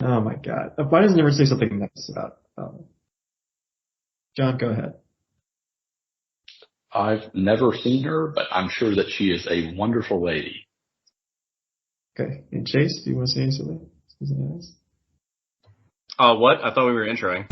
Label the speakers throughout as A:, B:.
A: Oh my God. Why doesn't he ever say something nice about, John, go ahead.
B: I've never seen her, but I'm sure that she is a wonderful lady.
A: Okay. And Chase, do you want to say something? Something nice?
C: What? I thought we were introing.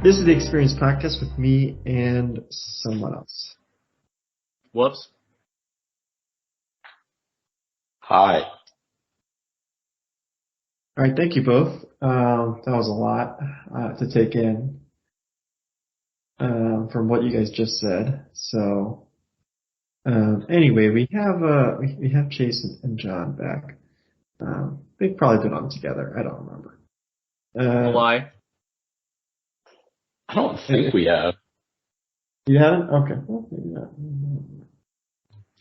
A: This is the Experience Podcast with me and someone else.
C: Whoops.
B: Hi.
A: All right, thank you both. That was a lot to take in from what you guys just said. So anyway, we have Chase and John back. They've probably been on together. I don't remember.
C: A lie.
B: I don't think we have.
A: You haven't? Okay. Well, maybe not.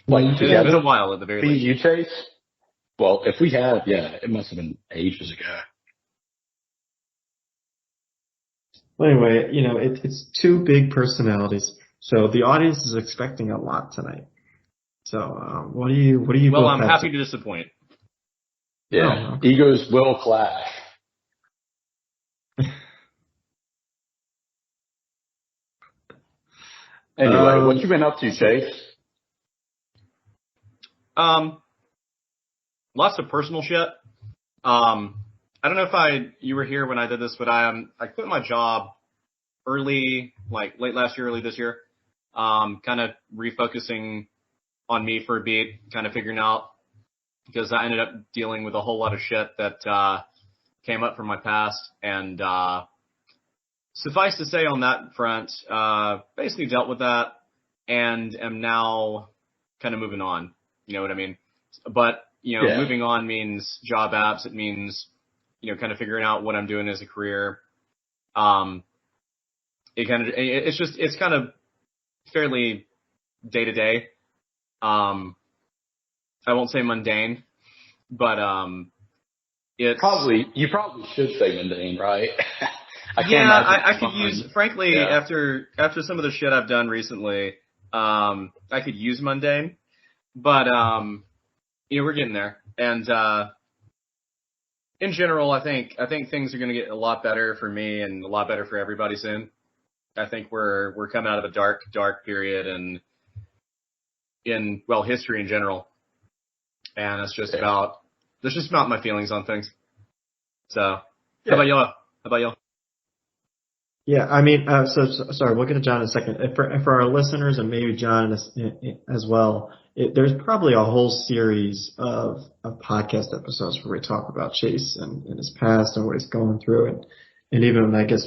B: Like,
C: It's been a while at the very least.
B: You, Chase? Well, if we have, yeah, it must have been ages ago.
A: Well, anyway, it's two big personalities, so the audience is expecting a lot tonight. So, what do you?
C: Well,
A: both
C: I'm
A: have
C: happy to disappoint.
B: Yeah,
A: Oh, okay.
B: egos will clash. Anyway, what you been up to, Chase?
C: Lots of personal shit. I don't know if you were here when I did this, but I quit my job early, like late last year, early this year. Kind of refocusing on me for a beat, kind of figuring out, because I ended up dealing with a whole lot of shit that came up from my past, and suffice to say on that front, basically dealt with that and am now kind of moving on. You know what I mean? But, moving on means job apps. It means, kind of figuring out what I'm doing as a career. It's kind of fairly day to day. I won't say mundane, but,
B: you probably should say mundane, right?
C: I could use, frankly, after some of the shit I've done recently, I could use mundane, but, we're getting there. And, in general, I think things are going to get a lot better for me and a lot better for everybody soon. I think we're coming out of a dark period in history in general. And that's just about my feelings on things. So, How about y'all?
A: Yeah, I mean, sorry, we'll get to John in a second. For our listeners and maybe John as well, there's probably a whole series of podcast episodes where we talk about Chase and his past and what he's going through, and even, I guess,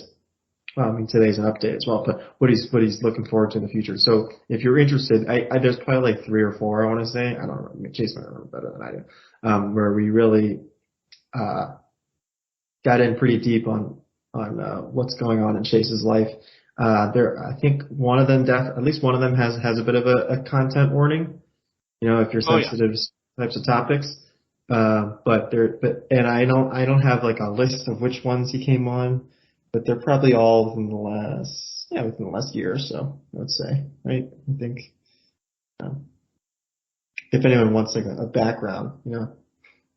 A: well, I mean, today's an update as well, but what he's looking forward to in the future. So if you're interested, there's probably like 3 or 4, I want to say. I don't remember. Chase might remember better than I do. Where we really got in pretty deep on what's going on in Chase's life. I think one of them, at least one of them has a bit of a content warning. If you're sensitive to types of topics. And I don't have like a list of which ones he came on, but they're probably all within the last year or so, I would say, right? I think, if anyone wants like a background,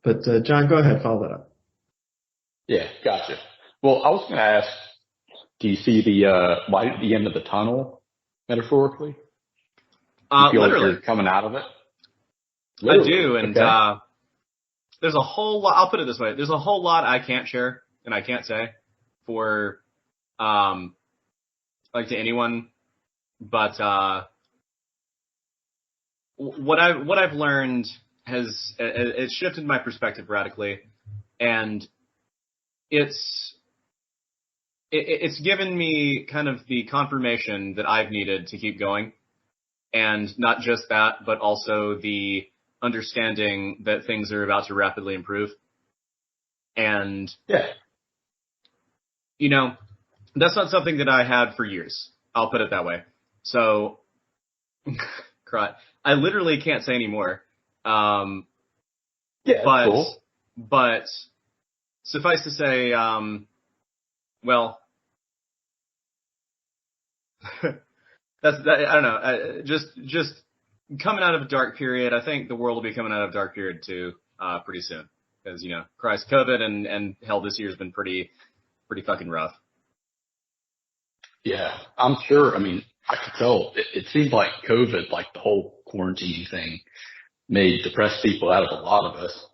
A: but, John, go ahead, follow that up.
B: Yeah, gotcha. Well, I was going to ask, do you see the light at the end of the tunnel, metaphorically? You feel
C: literally.
B: like you're coming out of it?
C: Literally. I do, and
B: okay.
C: There's a whole lot. I'll put it this way: there's a whole lot I can't share and I can't say for, like, to anyone. But what I've learned it's shifted my perspective radically, and it's given me kind of the confirmation that I've needed to keep going. And not just that, but also the understanding that things are about to rapidly improve. And, that's not something that I had for years. I'll put it that way. So, I literally can't say anymore.
B: Yeah, that's
C: but
B: cool.
C: but suffice to say, well, I don't know. Just coming out of a dark period. I think the world will be coming out of a dark period too, pretty soon. Because, Christ, COVID and hell, this year's been pretty fucking rough.
B: Yeah, I'm sure. I mean, I could tell. It seemed like COVID, like the whole quarantine thing, made depressed people out of a lot of us.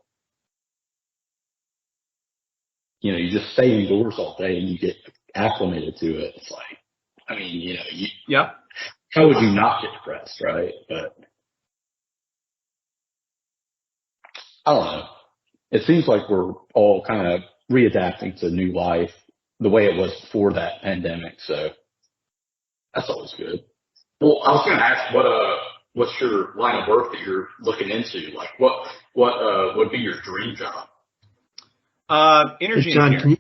B: You just stay indoors all day and you get acclimated to it. It's like, I mean,
C: Yeah.
B: how would you not get depressed, right? But I don't know. It seems like we're all kind of readapting to new life the way it was before that pandemic. So that's always good. Well, I was going to ask what's your line of work that you're looking into? Like what would be your dream job?
C: Energy
A: John,
C: engineering.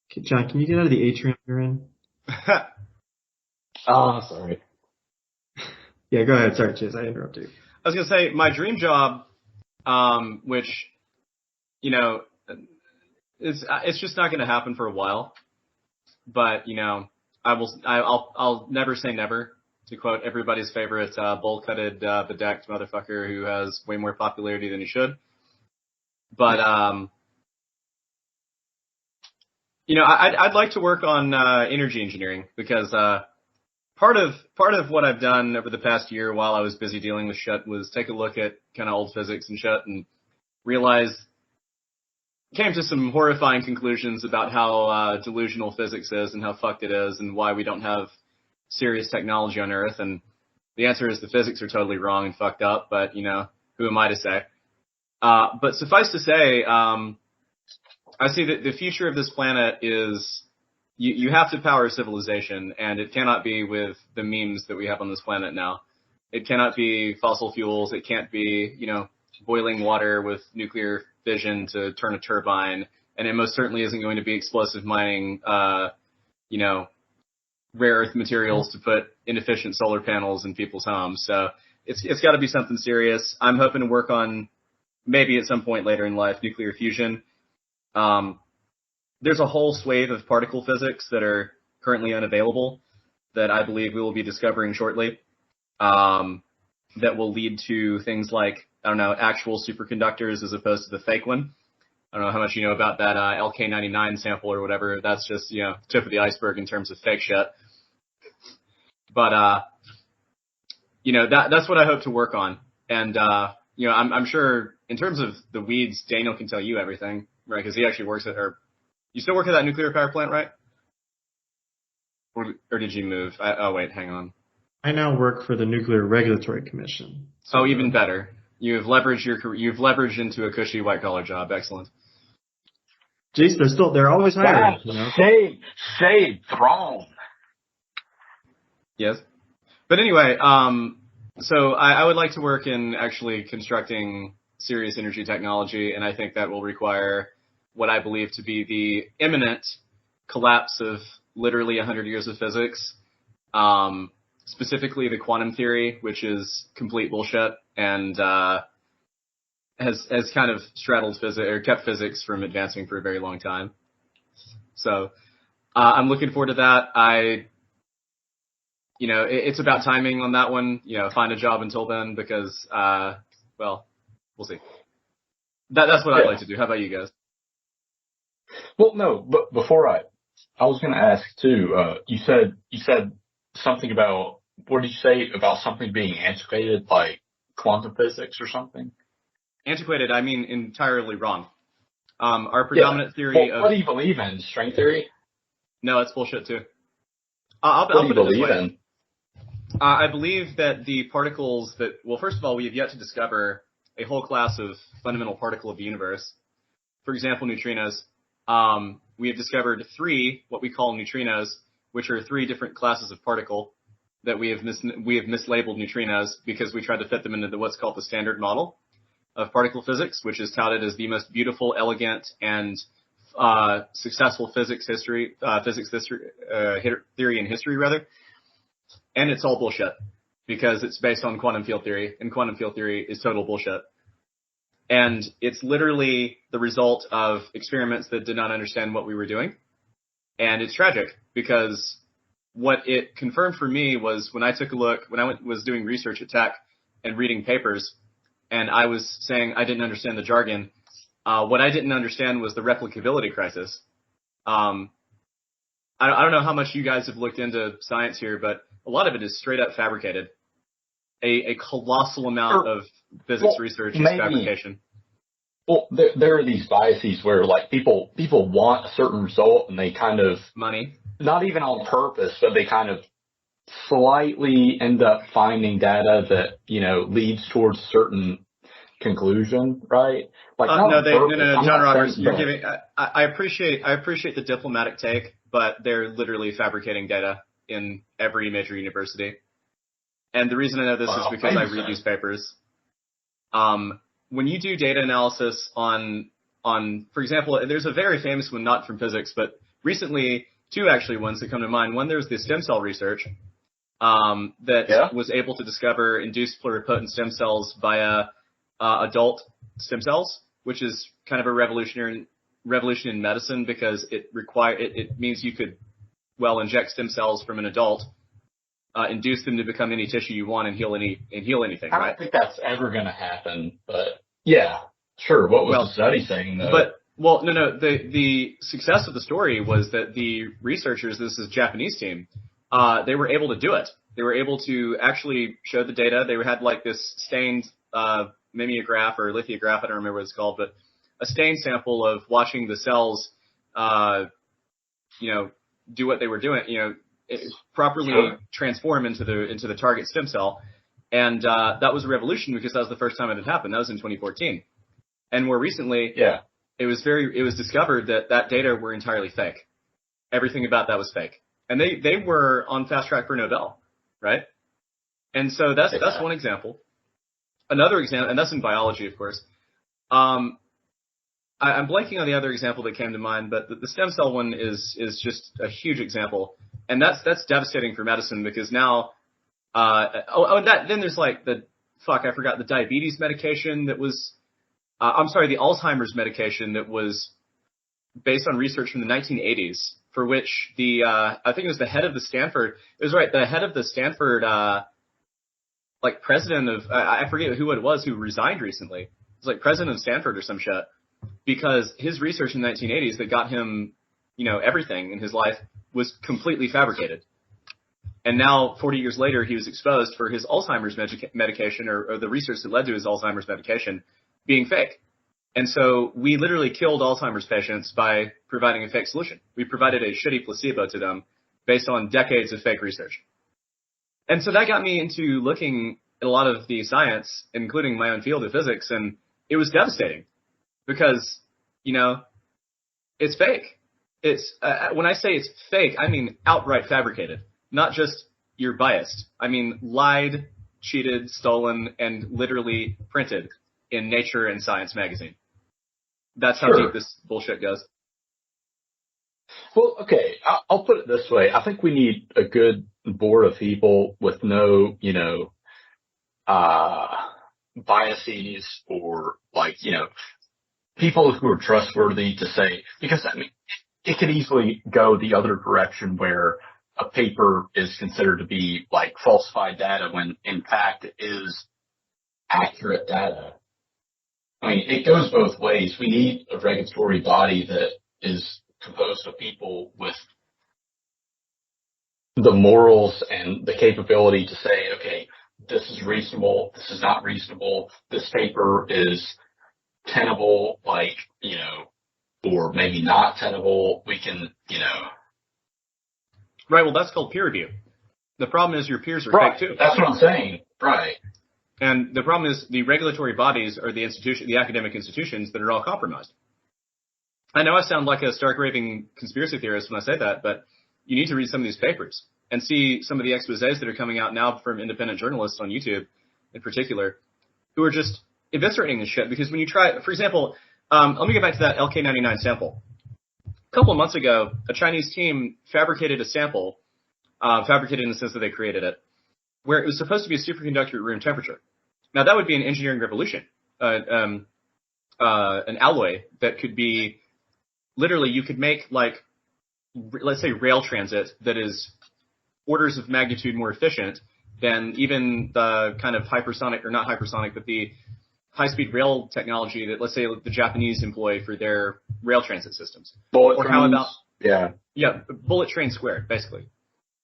A: Can you get out of the atrium you're in?
B: Oh, sorry.
A: Yeah, go ahead. Sorry, Chase, I interrupted you.
C: I was going to say my dream job, which, it's just not going to happen for a while. But, I'll never say never, to quote everybody's favorite bowl-cutted, bedecked motherfucker who has way more popularity than he should. But, I'd like to work on energy engineering because part of what I've done over the past year while I was busy dealing with shit was take a look at kind of old physics and shit and came to some horrifying conclusions about how delusional physics is and how fucked it is and why we don't have serious technology on Earth. And the answer is the physics are totally wrong and fucked up, but, who am I to say? But suffice to say, I see that the future of this planet is you have to power civilization, and it cannot be with the memes that we have on this planet now. It cannot be fossil fuels. It can't be, boiling water with nuclear fission to turn a turbine, and it most certainly isn't going to be explosive mining, rare earth materials to put inefficient solar panels in people's homes. So it's got to be something serious. I'm hoping to work on maybe at some point later in life nuclear fusion. There's a whole swathe of particle physics that are currently unavailable that I believe we will be discovering shortly. That will lead to things like, actual superconductors as opposed to the fake one. I don't know how much you know about that LK99 sample or whatever. That's just, tip of the iceberg in terms of fake shit. But, that's what I hope to work on. And, I'm sure in terms of the weeds, Daniel can tell you everything, right? Because he actually works you still work at that nuclear power plant, right? Or did you move? Wait, hang on.
A: I now work for the Nuclear Regulatory Commission.
C: So even better. You've leveraged into a cushy white collar job. Excellent.
A: Jeez, they're always hiring.
B: Say throne.
C: Yes. But anyway, so I would like to work in actually constructing serious energy technology, and I think that will require what I believe to be the imminent collapse of literally 100 years of physics, specifically the quantum theory, which is complete bullshit and has kind of straddled physics or kept physics from advancing for a very long time. So I'm looking forward to that. It's about timing on that one. Find a job until then because, we'll see. That's what I'd like to do. How about you guys?
B: Well, no, but before I was going to ask too. You said something about, what did you say about something being antiquated, like quantum physics or something?
C: Antiquated, I mean entirely wrong. Our predominant theory of...
B: What do you believe in? String theory?
C: No, it's bullshit too.
B: What do you believe in?
C: I believe that the particles that... Well, first of all, we have yet to discover a whole class of fundamental particle of the universe. For example, neutrinos. We have discovered 3, what we call neutrinos, which are 3 different classes of particle that we have mislabeled neutrinos because we tried to fit them into what's called the standard model of particle physics, which is touted as the most beautiful, elegant, and successful physics theory in history, rather. And it's all bullshit because it's based on quantum field theory, and quantum field theory is total bullshit. And it's literally the result of experiments that did not understand what we were doing. And it's tragic because what it confirmed for me was when I took a look, when I was doing research at Tech and reading papers, and I was saying I didn't understand the jargon, what I didn't understand was the replicability crisis. I don't know how much you guys have looked into science here, but a lot of it is straight up fabricated. A colossal amount of physics research is fabrication.
B: Well, there are these biases where like people want a certain result and they kind of
C: money,
B: not even on purpose, but they kind of slightly end up finding data that, leads towards certain conclusion, right? Like
C: no, John Roberts, you're giving. I appreciate the diplomatic take, but they're literally fabricating data in every major university. And the reason I know this is because I read these papers. When you do data analysis on, for example, there's a very famous one, not from physics, but recently, two actually ones that come to mind. One, there's the stem cell research that was able to discover induced pluripotent stem cells via adult stem cells, which is kind of a revolution in medicine because it means you could inject stem cells from an adult, induce them to become any tissue you want and heal anything.
B: I don't think that's ever going to happen, but yeah, sure. What was the study saying though?
C: No. The success of the story was that the researchers, this is a Japanese team, they were able to do it. They were able to actually show the data. They had like this stained mimeograph or lithograph, I don't remember what it's called, but a stained sample of watching the cells, do what they were doing, properly transform into the target stem cell. And that was a revolution because that was the first time it had happened. That was in 2014. And more recently, it was discovered that data were entirely fake. Everything about that was fake. And they were on fast track for Nobel, right? And so that's one example. Another example, and that's in biology, of course. I'm blanking on the other example that came to mind, but the stem cell one is just a huge example. And that's devastating for medicine because now, then there's like I forgot the diabetes medication that was, the Alzheimer's medication that was based on research from the 1980s, for which I think it was the head of the Stanford, president of, I forget who it was who resigned recently. It was like president of Stanford or some shit, because his research in the 1980s that got him, everything in his life was completely fabricated. And now, 40 years later, he was exposed for his Alzheimer's medication or the research that led to his Alzheimer's medication being fake. And so we literally killed Alzheimer's patients by providing a fake solution. We provided a shitty placebo to them based on decades of fake research. And so that got me into looking at a lot of the science, including my own field of physics, and it was devastating because, it's fake. It's when I say it's fake, I mean outright fabricated, not just you're biased. I mean lied, cheated, stolen, and literally printed in Nature and Science magazine. That's how deep this bullshit goes.
B: Well, okay, I'll put it this way. I think we need a good board of people with no, biases or people who are trustworthy to say, because it could easily go the other direction where a paper is considered to be like falsified data when in fact it is accurate data. It goes both ways. We need a regulatory body that is composed of people with the morals and the capability to say, okay, this is reasonable, this is not reasonable, this paper is tenable, or maybe not tenable. We can,
C: Right, well, that's called peer review. The problem is your peers are fake too.
B: That's what I'm saying. Right.
C: And the problem is the regulatory bodies are the academic institutions that are all compromised. I know I sound like a stark raving conspiracy theorist when I say that, but you need to read some of these papers and see some of the exposés that are coming out now from independent journalists on YouTube in particular, who are just eviscerating this shit. Because when you try, for example, let me get back to that LK99 sample. A couple of months ago, a Chinese team fabricated a sample, fabricated in the sense that they created it, where it was supposed to be a superconductor at room temperature. Now, that would be an engineering revolution. an alloy that could be literally, you could make like, let's say rail transit that is orders of magnitude more efficient than even the kind of hypersonic, or not hypersonic, but the high-speed rail technology that, let's say, the Japanese employ for their rail transit systems.
B: Bullet
C: Or
B: trains.
C: how about,
B: yeah,
C: bullet train squared, basically.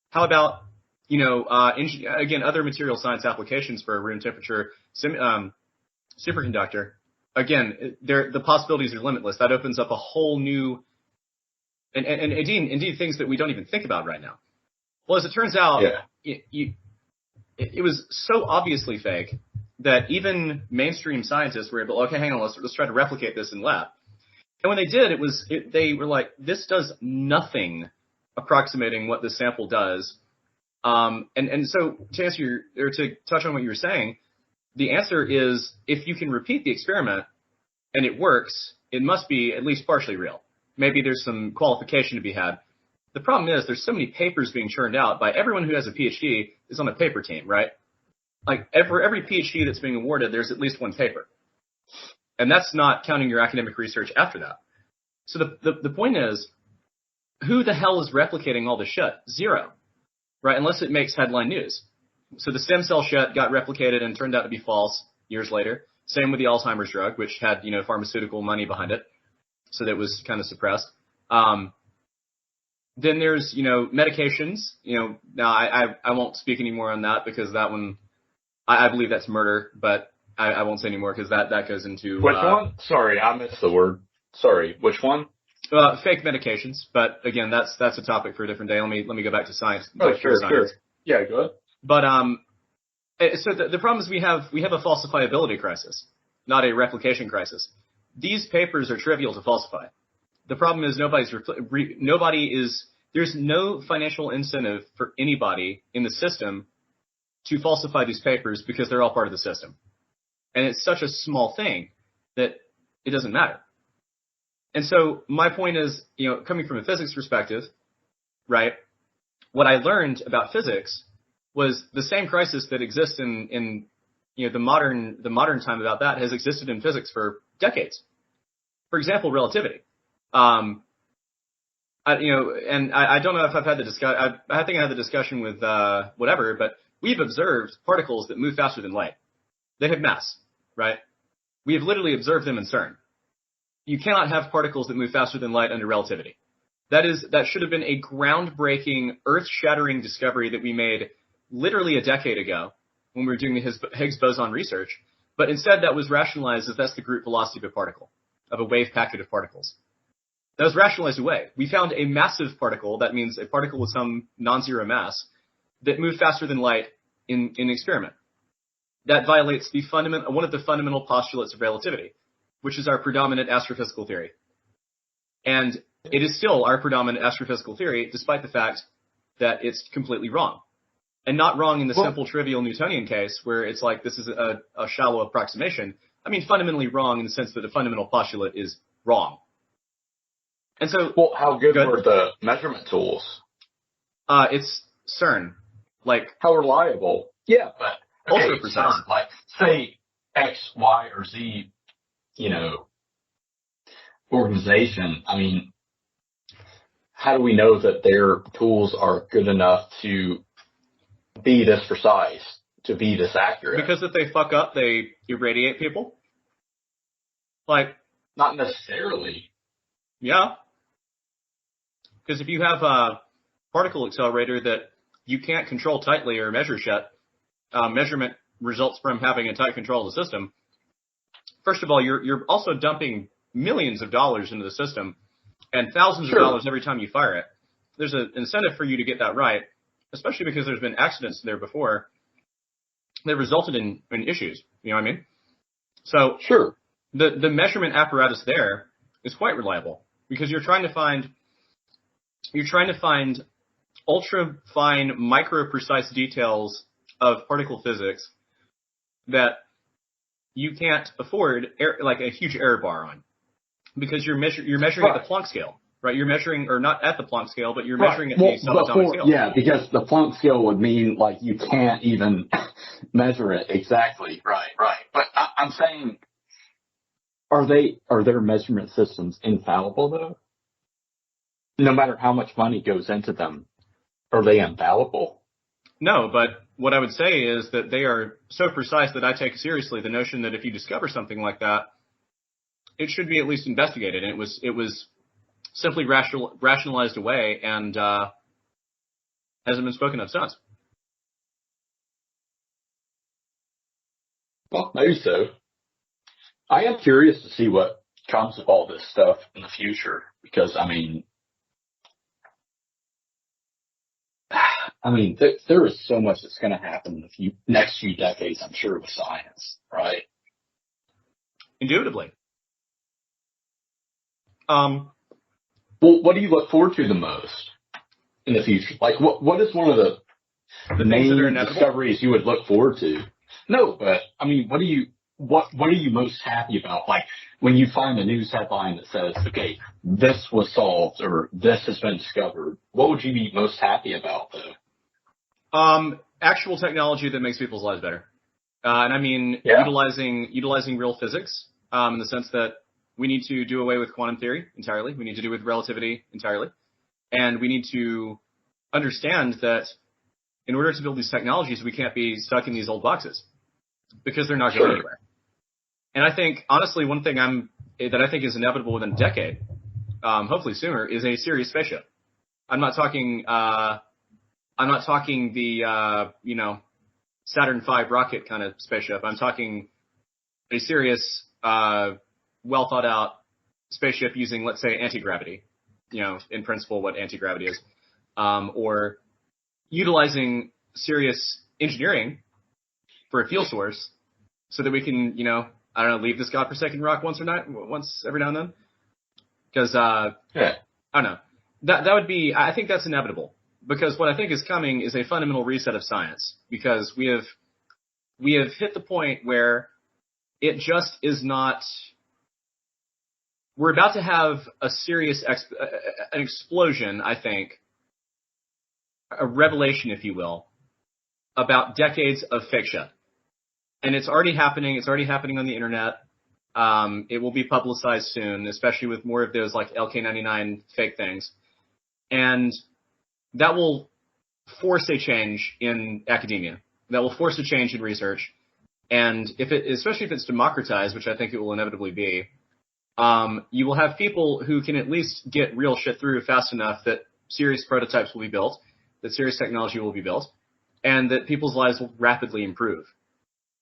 C: How about, again, other material science applications for a room temperature superconductor? Again, the possibilities are limitless. That opens up a whole new, and indeed things that we don't even think about right now. Well, as it turns out, it was so obviously fake that even mainstream scientists were able, okay, hang on, let's try to replicate this in lab. And when they did, they were like, this does nothing approximating what the sample does. And so to answer to touch on what you were saying, the answer is, if you can repeat the experiment and it works, it must be at least partially real. Maybe there's some qualification to be had. The problem is there's so many papers being churned out by everyone who has a PhD is on a paper team, right? Like for every PhD that's being awarded, there's at least one paper. And that's not counting your academic research after that. So the point is, who the hell is replicating all this shit? Zero, right? Unless it makes headline news. So the stem cell shit got replicated and turned out to be false years later. Same with the Alzheimer's drug, which had, pharmaceutical money behind it. So that was kind of suppressed. Then there's, medications. Now I won't speak anymore on that because that one, I believe that's murder, but I won't say anymore because that goes into
B: which one? Sorry, I missed the word. Sorry, which one?
C: Fake medications, but again, that's a topic for a different day. Let me go back to science.
B: Oh, sure. Yeah, go ahead.
C: But so the problem is we have a falsifiability crisis, not a replication crisis. These papers are trivial to falsify. The problem is there's no financial incentive for anybody in the system to falsify these papers because they're all part of the system. And it's such a small thing that it doesn't matter. And so my point is, coming from a physics perspective, right, what I learned about physics was the same crisis that exists in the modern time about that has existed in physics for decades. For example, relativity. I don't know if I've had the discussion. I think I had the discussion with whatever, but we've observed particles that move faster than light. They have mass, right? We have literally observed them in CERN. You cannot have particles that move faster than light under relativity. That should have been a groundbreaking, earth-shattering discovery that we made literally a decade ago when we were doing the Higgs boson research. But instead, that was rationalized as that's the group velocity of a particle, of a wave packet of particles. That was rationalized away. We found a massive particle, that means a particle with some non-zero mass, that moved faster than light in an experiment. That violates one of the fundamental postulates of relativity, which is our predominant astrophysical theory. And it is still our predominant astrophysical theory, despite the fact that it's completely wrong. And not wrong in the simple, trivial Newtonian case, where it's like this is a shallow approximation. I mean, fundamentally wrong in the sense that the fundamental postulate is wrong. And so,
B: well, how good were the measurement tools?
C: It's CERN. Like,
B: how reliable? Yeah, but
C: ultra precise.
B: CERN, like, say X, Y, or Z, organization. I mean, how do we know that their tools are good enough to be this precise, to be this accurate?
C: Because if they fuck up, they irradiate people. Like,
B: not necessarily.
C: Yeah. Because if you have a particle accelerator that you can't control tightly or measure shut, measurement results from having a tight control of the system. First of all, you're also dumping millions of dollars into the system and thousands of dollars every time you fire it. There's an incentive for you to get that right, especially because there's been accidents there before that resulted in issues. You know what I mean? So the measurement apparatus there is quite reliable because you're trying to find ultra fine, micro precise details of particle physics that you can't afford like a huge error bar on, because you're measuring at the Planck scale, right? You're measuring, or not at the Planck scale, but you're measuring at the subatomic scale.
B: Yeah, because the Planck scale would mean like you can't even measure it exactly. Right. But I'm saying are their measurement systems infallible though? No matter how much money goes into them, are they infallible?
C: No, but what I would say is that they are so precise that I take seriously the notion that if you discover something like that, it should be at least investigated. And it was simply rationalized away and hasn't been spoken of since.
B: Well, maybe so. I am curious to see what comes of all this stuff in the future because, there is so much that's going to happen in the next few decades, I'm sure, with science, right?
C: Indubitably.
B: Well, what do you look forward to the most in the future? Like, what is one of the main discoveries you would look forward to? No, but what are you most happy about? Like when you find a news headline that says, okay, this was solved or this has been discovered, what would you be most happy about though?
C: Actual technology that makes people's lives better. Utilizing real physics, in the sense that we need to do away with quantum theory entirely. We need to do with relativity entirely. And we need to understand that in order to build these technologies, we can't be stuck in these old boxes because they're not going anywhere. And I think, honestly, one thing that I think is inevitable within a decade, hopefully sooner, is a serious spaceship. I'm not talking the Saturn V rocket kind of spaceship. I'm talking a serious, well thought out spaceship using, let's say, anti-gravity. In principle, what anti-gravity is, or utilizing serious engineering for a fuel source so that we can, leave this godforsaken rock once every now and then. Because, I don't know. That would be, I think that's inevitable. Because what I think is coming is a fundamental reset of science. Because we have hit the point where it just is not, we're about to have a serious, an explosion, I think, a revelation, if you will, about decades of fake shit. And it's already happening. It's already happening on the internet. It will be publicized soon, especially with more of those like LK99 fake things. And that will force a change in academia. That will force a change in research. And especially if it's democratized, which I think it will inevitably be, you will have people who can at least get real shit through fast enough that serious prototypes will be built, that serious technology will be built, and that people's lives will rapidly improve.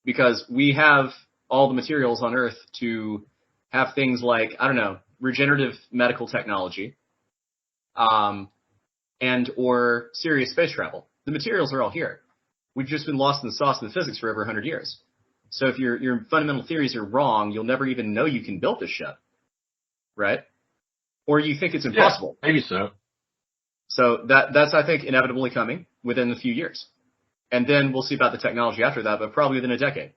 C: Because we have all the materials on Earth to have things like, regenerative medical technology, and or serious space travel. The materials are all here. We've just been lost in the sauce of the physics for over 100 years. So if your fundamental theories are wrong, you'll never even know you can build this shit. Right? Or you think it's impossible.
B: Yeah, maybe so.
C: So that's, I think, inevitably coming within a few years. And then we'll see about the technology after that, but probably within a decade.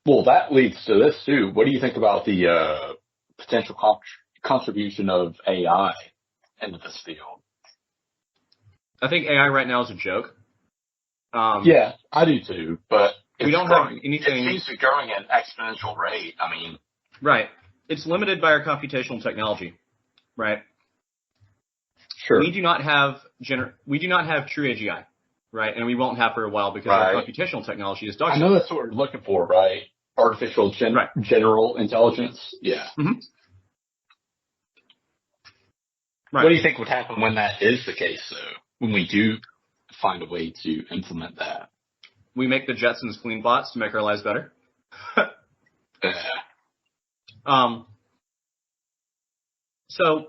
B: Well, that leads to this, too. What do you think about the potential contribution of AI into this field?
C: I think AI right now is a joke.
B: Yeah, I do, too. But
C: we don't have anything.
B: It seems to be growing at an exponential rate.
C: Right. It's limited by our computational technology. Right.
B: Sure.
C: We do not have true AGI, right? And we won't have for a while because our computational technology is dog shit.
B: I know that's what we're looking for, right? Artificial general intelligence. Yeah.
C: Mm-hmm. Right.
B: What do you think would happen when that is the case, though? When we do find a way to implement that?
C: We make the Jetsons clean bots to make our lives better. So,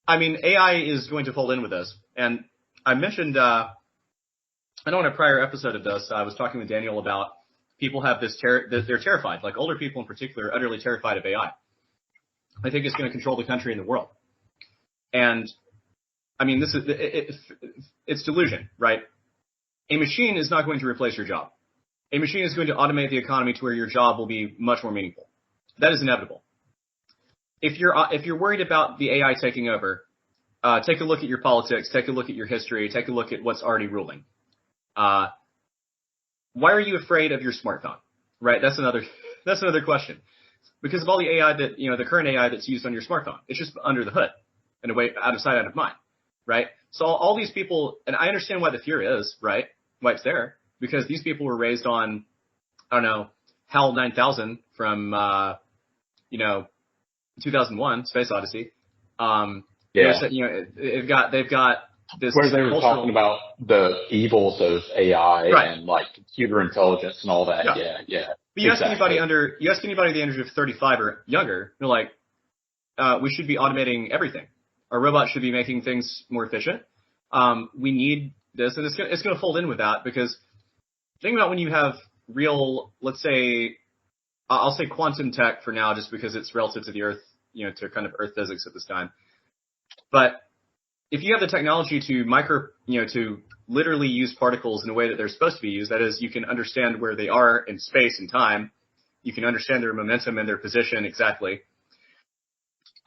C: AI is going to fold in with this. And I mentioned, I know in a prior episode of this, I was talking with Daniel about people have this they're terrified, like older people in particular, are utterly terrified of AI. I think it's going to control the country and the world. And, it's delusion, right? A machine is not going to replace your job. A machine is going to automate the economy to where your job will be much more meaningful. That is inevitable. If you're worried about the AI taking over, take a look at your politics, take a look at your history, take a look at what's already ruling. Why are you afraid of your smartphone? Right? That's another that's another question. Because of all the AI that, the current AI that's used on your smartphone, it's just under the hood in a way, out of sight, out of mind, right? So all these people, and I understand why the fear is, right? Why it's there, because these people were raised on, I don't know, HAL 9000 from, 2001, Space Odyssey.
B: Yeah.
C: They've got this
B: Where they were talking about the evils of AI
C: Right.
B: and like computer intelligence and all that.
C: Yeah.
B: Yeah.
C: But you ask anybody the age of 35 or younger, they're like, we should be automating everything. Our robots should be making things more efficient. We need this, and it's going to fold in with that, because think about when you have real, let's say, I'll say quantum tech for now, just because it's relative to the Earth, to kind of Earth physics at this time. But if you have the technology to literally use particles in a way that they're supposed to be used, that is, you can understand where they are in space and time, you can understand their momentum and their position exactly.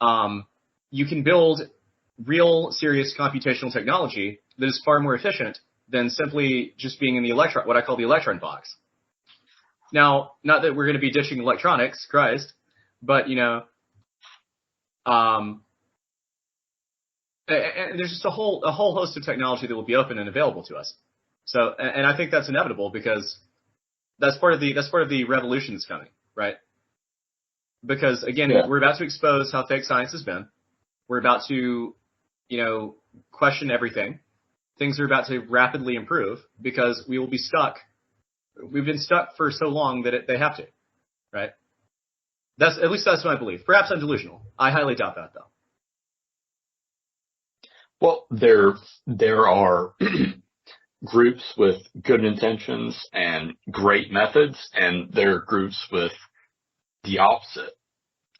C: You can build real, serious computational technology that is far more efficient than simply just being in what I call the electron box. Now, not that we're going to be ditching electronics, Christ, but and there's just a whole host of technology that will be open and available to us. So, and I think that's inevitable, because that's part of the revolution that's coming, right? Because again, we're about to expose how fake science has been. We're about to, question everything. Things are about to rapidly improve, because we will be stuck. We've been stuck for so long that they have to, right? At least that's my belief. Perhaps I'm delusional. I highly doubt that, though.
B: Well, there are groups with good intentions and great methods, and there are groups with the opposite.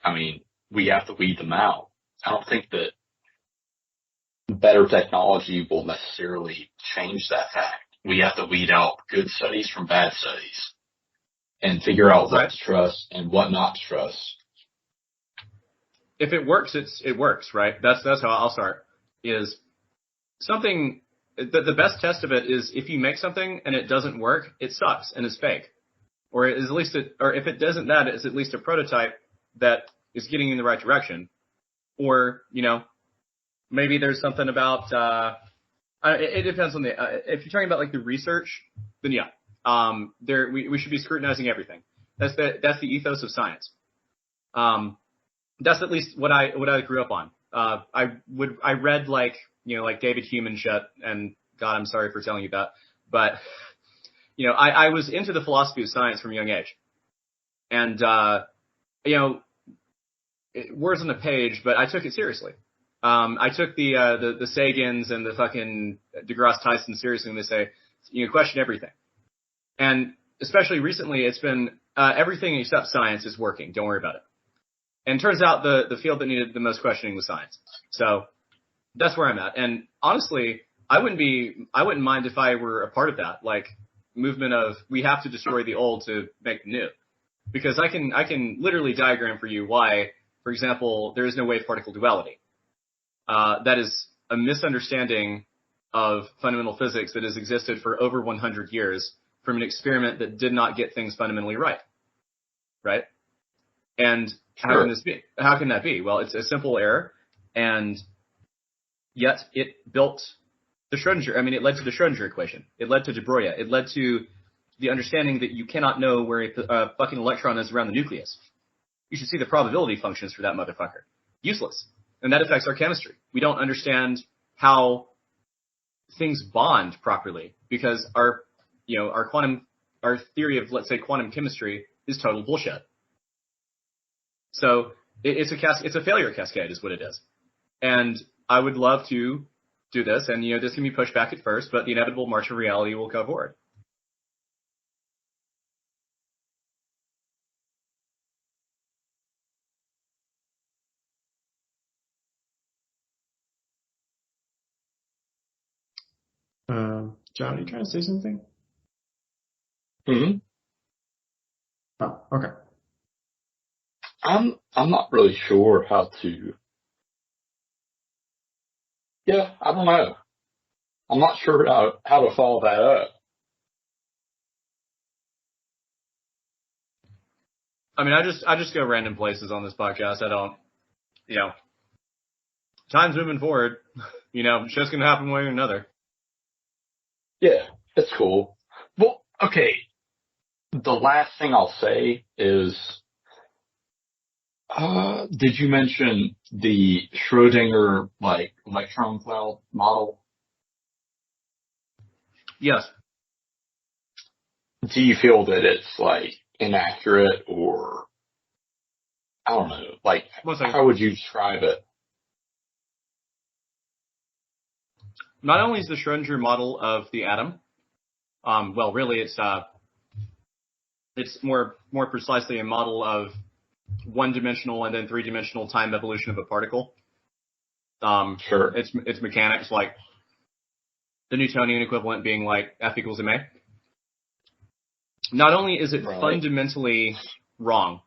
B: I mean, we have to weed them out. I don't think that better technology will necessarily change that fact. We have to weed out good studies from bad studies and figure out what to trust and what not to trust.
C: If it works, it works, right? That's how I'll start. Is something the best test of it is if you make something and it doesn't work, it sucks and is fake, or is at least or if it doesn't, that it's at least a prototype that is getting in the right direction, or maybe there's something about it depends on if you're talking about like the research, then yeah, we should be scrutinizing everything. That's the ethos of science. That's at least what I grew up on. I read like David Hume and shit, and God, I'm sorry for telling you that, but I was into the philosophy of science from a young age, and words on the page, but I took it seriously. I took the Sagans and the fucking deGrasse Tyson seriously when they say, question everything. And especially recently, it's been, everything except science is working. Don't worry about it. And it turns out the field that needed the most questioning was science. So that's where I'm at. And honestly, I wouldn't mind if I were a part of that, like movement of, we have to destroy the old to make the new. Because I can literally diagram for you why, for example, there is no wave particle duality. That is a misunderstanding of fundamental physics that has existed for over 100 years from an experiment that did not get things fundamentally right. Right? And
B: sure.
C: How can this be? How can that be? Well, it's a simple error, and yet it built the Schrodinger. I mean, it led to the Schrodinger equation. It led to de Broglie. It led to the understanding that you cannot know where a fucking electron is around the nucleus. You should see the probability functions for that motherfucker. Useless. And that affects our chemistry. We don't understand how things bond properly, because our theory of, let's say, quantum chemistry is total bullshit. So it's a failure cascade is what it is. And I would love to do this, and this can be pushed back at first, but the inevitable march of reality will go forward.
A: John, are you trying to say something?
B: Mm-hmm.
A: Oh, okay.
B: I'm not really sure how to. Yeah, I don't know. I'm not sure how to follow that up.
C: I mean, I just go random places on this podcast. I don't, time's moving forward. Shit's gonna happen one way or another.
B: Yeah, it's cool. Well, okay. The last thing I'll say is, did you mention the Schrodinger, electron cloud model?
C: Yes.
B: Do you feel that it's, inaccurate or, I don't know, how would you describe it?
C: Not only is the Schrodinger model of the atom, well, really, it's more precisely a model of one-dimensional and then three-dimensional time evolution of a particle.
B: Sure.
C: It's mechanics, like the Newtonian equivalent being like F equals ma. Not only is it fundamentally wrong,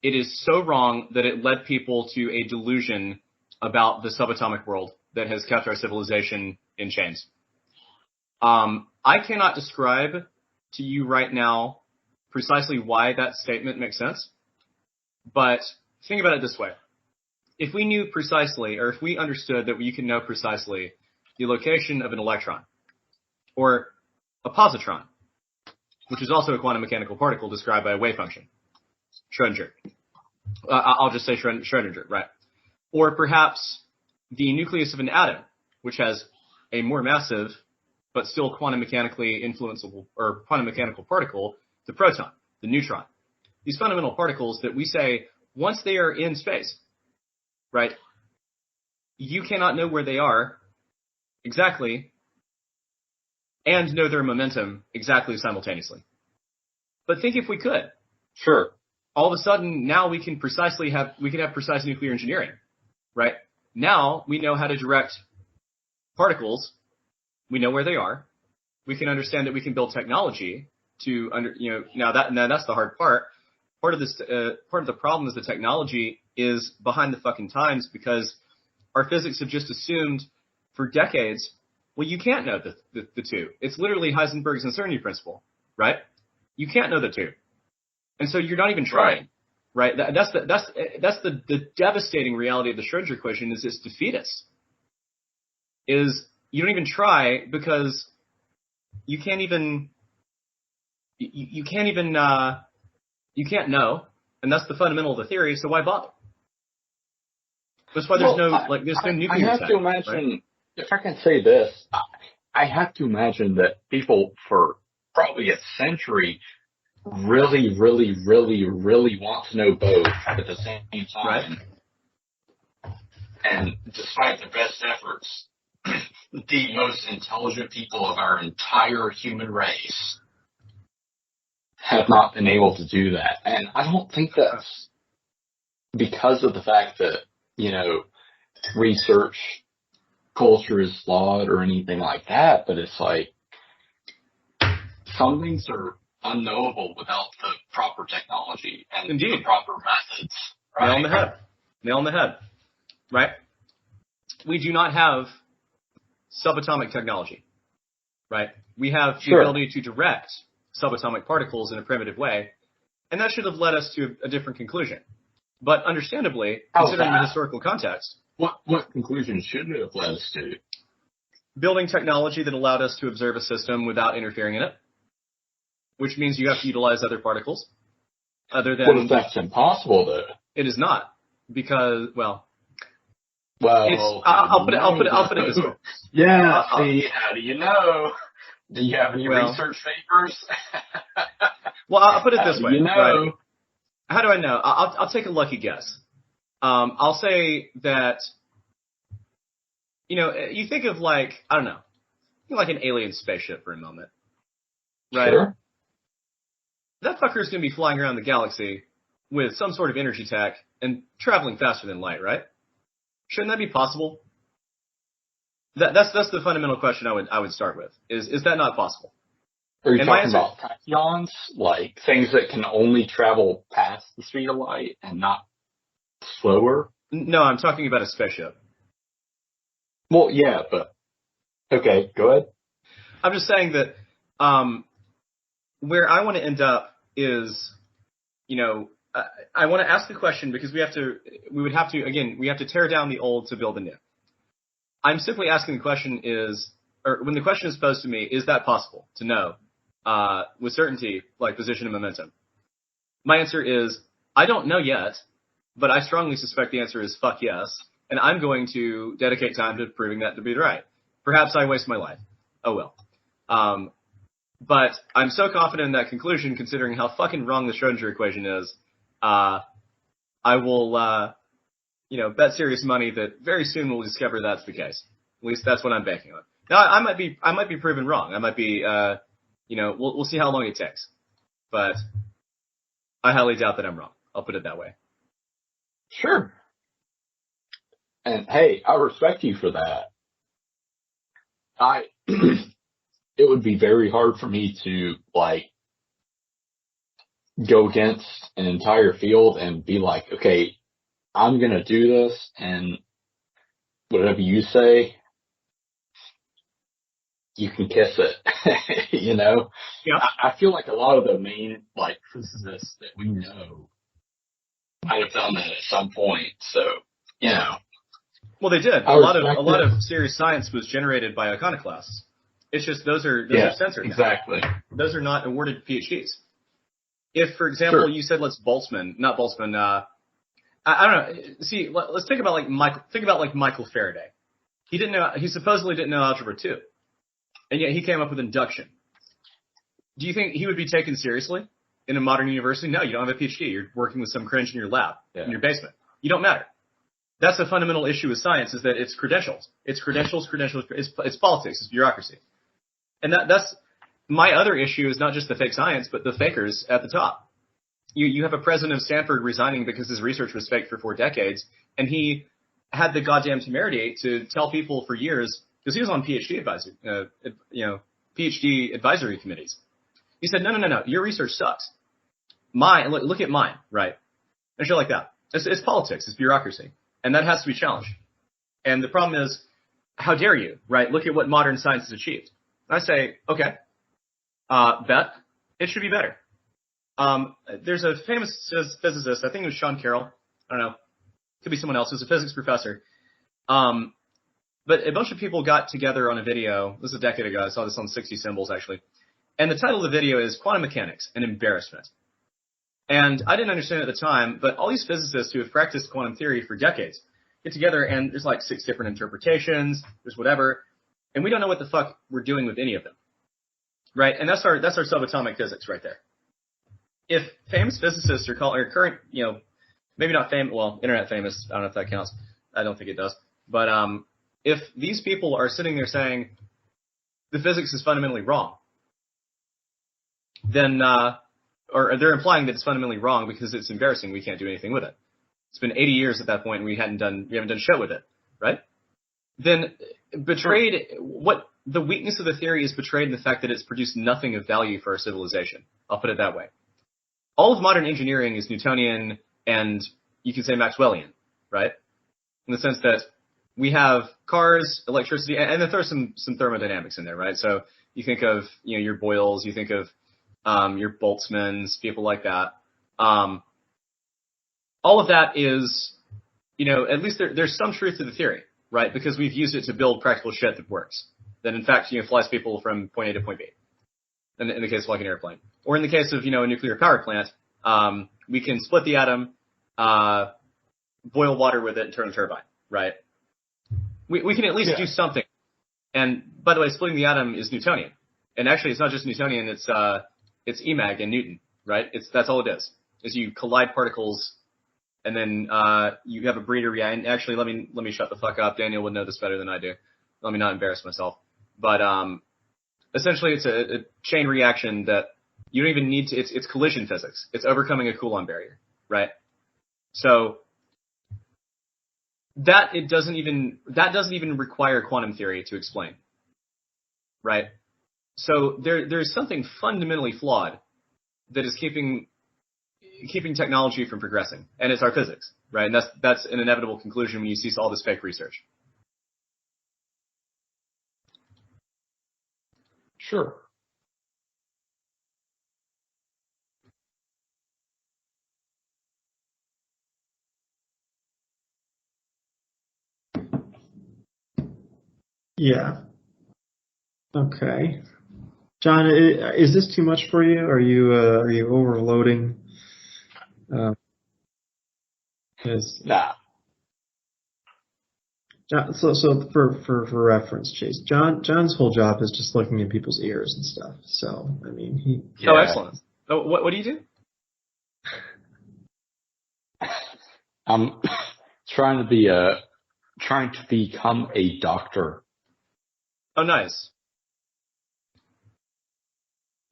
C: it is so wrong that it led people to a delusion about the subatomic world that has kept our civilization in chains. I cannot describe to you right now precisely why that statement makes sense, but think about it this way. If we knew precisely, or if we understood that you can know precisely the location of an electron, or a positron, which is also a quantum mechanical particle described by a wave function, Schrodinger. I'll just say Schrodinger, right? Or perhaps the nucleus of an atom, which has a more massive but still quantum mechanically influenceable, or quantum mechanical particle, the proton, the neutron. These fundamental particles that we say, once they are in space, right, you cannot know where they are exactly and know their momentum exactly simultaneously. But think if we could.
B: Sure.
C: All of a sudden, now we can have precise nuclear engineering, right? Now we know how to direct particles. We know where they are. We can understand that we can build technology to now that's the hard part. Part of the problem is the technology is behind the fucking times because our physics have just assumed for decades, well, you can't know the two. It's literally Heisenberg's uncertainty principle, right? You can't know the two. And so you're not even trying, right? That's the devastating reality of the Schrodinger equation is it's defeatist. Is you don't even try because you can't know, and that's the fundamental of the theory. So why bother? That's why there's no nuclear.
B: I have to imagine, if I can say this, I have to imagine that people for probably a century really, really, really, really want to know both at the same time. Right. And despite their best efforts, the most intelligent people of our entire human race have not been able to do that. And I don't think that's because of the fact that, research culture is flawed or anything like that, but it's like some things are unknowable without the proper technology and
C: Indeed.
B: The proper methods. Right?
C: Nail on the head. Right? We do not have subatomic technology. Right? We have the ability to direct subatomic particles in a primitive way, and that should have led us to a different conclusion. But understandably, considering the historical context,
B: what conclusion should it have led us to?
C: Building technology that allowed us to observe a system without interfering in it, which means you have to utilize other particles. Other than,
B: what if that's impossible, though?
C: It is not, because I'll put it this way.
B: Yeah. See, how do you know? Do you have any research papers?
C: Well, I'll put it this way.
B: You know?
C: Right? How do I know? I'll take a lucky guess. I'll say that, you think of like an alien spaceship for a moment, right?
B: Sure.
C: That fucker is going to be flying around the galaxy with some sort of energy tech and traveling faster than light, right? Shouldn't that be possible? That's the fundamental question I would start with. Is that not possible?
B: Are you talking about tachyons, like things that can only travel past the speed of light and not slower?
C: No, I'm talking about a spaceship.
B: Well, yeah, but okay, go ahead.
C: I'm just saying that where I want to end up is, I want to ask the question because we have to tear down the old to build the new. I'm simply asking the question when the question is posed to me, is that possible to know with certainty, like position and momentum? My answer is, I don't know yet, but I strongly suspect the answer is fuck yes, and I'm going to dedicate time to proving that to be right. Perhaps I waste my life. Oh well. But I'm so confident in that conclusion, considering how fucking wrong the Schrodinger equation is. I will, bet serious money that very soon we'll discover that's the case. At least that's what I'm banking on. Now, I might be proven wrong. I might be, we'll see how long it takes. But I highly doubt that I'm wrong. I'll put it that way.
B: Sure. And hey, I respect you for that. It would be very hard for me to go against an entire field and be like, okay, I'm going to do this, and whatever you say, you can kiss it.
C: Yeah.
B: I feel like a lot of the main physicists that we know might have done that at some point. So,
C: Well, they did. A lot of serious science was generated by iconoclasts. It's just those are censored.
B: Exactly.
C: Those are not awarded PhDs. If, for example, you said not Boltzmann. I don't know. See, let's think about Michael Faraday. He supposedly didn't know algebra 2. And yet he came up with induction. Do you think he would be taken seriously in a modern university? No, you don't have a PhD. You're working with some cringe in your lab, in your basement. You don't matter. That's a fundamental issue with science, is that it's credentials. It's politics. It's bureaucracy. And that's my other issue, is not just the fake science, but the fakers at the top. You have a president of Stanford resigning because his research was fake for 4 decades, and he had the goddamn temerity to tell people for years, because he was on PhD advisory committees. He said, no, your research sucks. Look at mine, right? And shit like that. It's politics. It's bureaucracy. And that has to be challenged. And the problem is, how dare you, right? Look at what modern science has achieved. And I say, okay, bet it should be better. There's a famous physicist, I think it was Sean Carroll. I don't know. Could be someone else. Who's a physics professor. But a bunch of people got together on a video. This is a decade ago. I saw this on 60 Symbols, actually. And the title of the video is Quantum Mechanics, an Embarrassment. And I didn't understand it at the time, but all these physicists who have practiced quantum theory for decades get together, and there's 6 different interpretations, there's whatever, and we don't know what the fuck we're doing with any of them. Right? And that's our subatomic physics right there. If famous physicists are current, maybe not famous, well, internet famous, I don't know if that counts. I don't think it does. But if these people are sitting there saying the physics is fundamentally wrong, then or they're implying that it's fundamentally wrong because it's embarrassing, we can't do anything with it. It's been 80 years at that point, and we haven't done shit with it, right? Then what the weakness of the theory is betrayed in the fact that it's produced nothing of value for our civilization. I'll put it that way. All of modern engineering is Newtonian, and you can say Maxwellian, right? In the sense that we have cars, electricity, and then there's some thermodynamics in there, right? So you think of your Boyles, you think of your Boltzmanns, people like that. All of that is, at least there's some truth to the theory, right? Because we've used it to build practical shit that works. That in fact, flies people from point A to point B. In the case of an airplane. Or in the case of, a nuclear power plant, we can split the atom, boil water with it, and turn a turbine, right? We can at least do something. And by the way, splitting the atom is Newtonian. And actually, it's not just Newtonian, it's EMAG and Newton, right? That's all it is you collide particles, and then you have a breeder reaction. Actually, let me shut the fuck up. Daniel would know this better than I do. Let me not embarrass myself. But essentially, it's a chain reaction that you don't even need to. It's collision physics. It's overcoming a Coulomb barrier, right? So that doesn't even require quantum theory to explain, right? So there's something fundamentally flawed that is keeping technology from progressing, and it's our physics, right? And that's an inevitable conclusion when you see all this fake research.
B: Sure.
A: Yeah. Okay. John, is this too much for you? Are you overloading? Uh, is
B: Nah.
A: John, so for reference, Chase, John's whole job is just looking in people's ears and stuff. So I mean,
C: Oh,
B: Yeah.
C: excellent. Oh, what do you do?
B: I'm trying to become a doctor.
C: Oh, nice.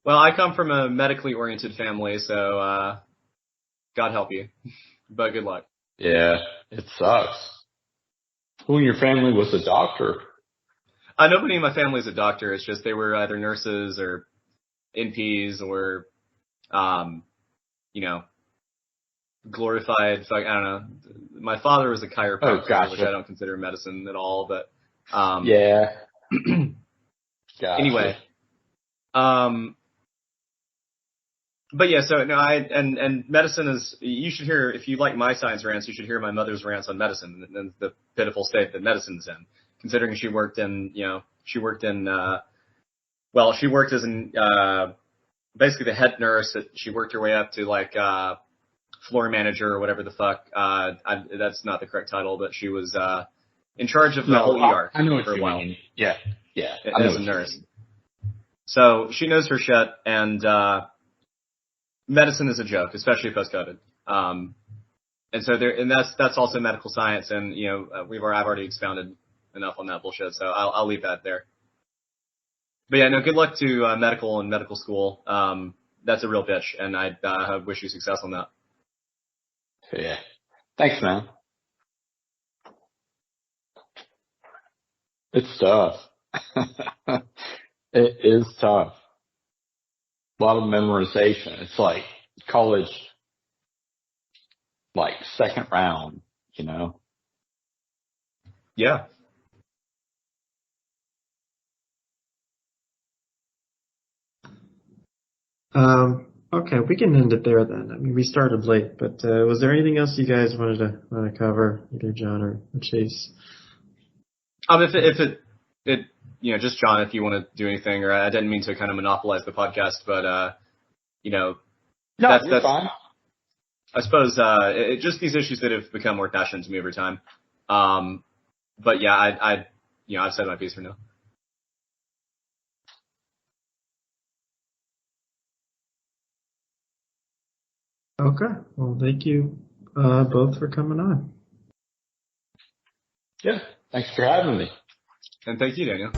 C: Well, I come from a medically oriented family, so God help you, but good luck.
B: Yeah, it sucks. Who in your family was a doctor?
C: Nobody in my family is a doctor. It's just they were either nurses or NPs or, you know, glorified. I don't know. My father was a chiropractor,
B: Oh, gotcha.
C: which I don't consider medicine at all. But
B: Yeah. Gotcha.
C: anyway, but yeah. So no, and medicine is. You should hear, if you like my science rants, you should hear my mother's rants on medicine and the pitiful state that medicine's in. Considering she worked in, well, she worked as an basically the head nurse. She worked her way up to like floor manager or whatever the fuck. That's not the correct title, but she was in charge of the whole ER
B: I know what
C: for a
B: you
C: while
B: mean. Yeah. I know
C: as a nurse. So she knows her shit, and medicine is a joke, especially post-COVID. And so that's also medical science, and I've already expounded enough on that bullshit, so I'll leave that there. But yeah, no, good luck to medical and medical school. That's a real bitch, and I wish you success on that.
B: Yeah. Thanks, man. It's tough. It is tough. A lot of memorization. It's like college, like second round, you know?
C: Yeah.
A: Okay, we can end it there then. I mean, we started late, but was there anything else you guys wanted to cover, either John or Chase?
C: If it just John, if you want to do anything, or I didn't mean to kind of monopolize the podcast, but
B: No,
C: that's
B: you're fine.
C: I suppose just these issues that have become more passionate to me over time. But yeah, I've said my piece for now.
A: Okay, well, thank you both for coming on.
B: Yeah. Thanks for having me.
C: And thank you, Daniel.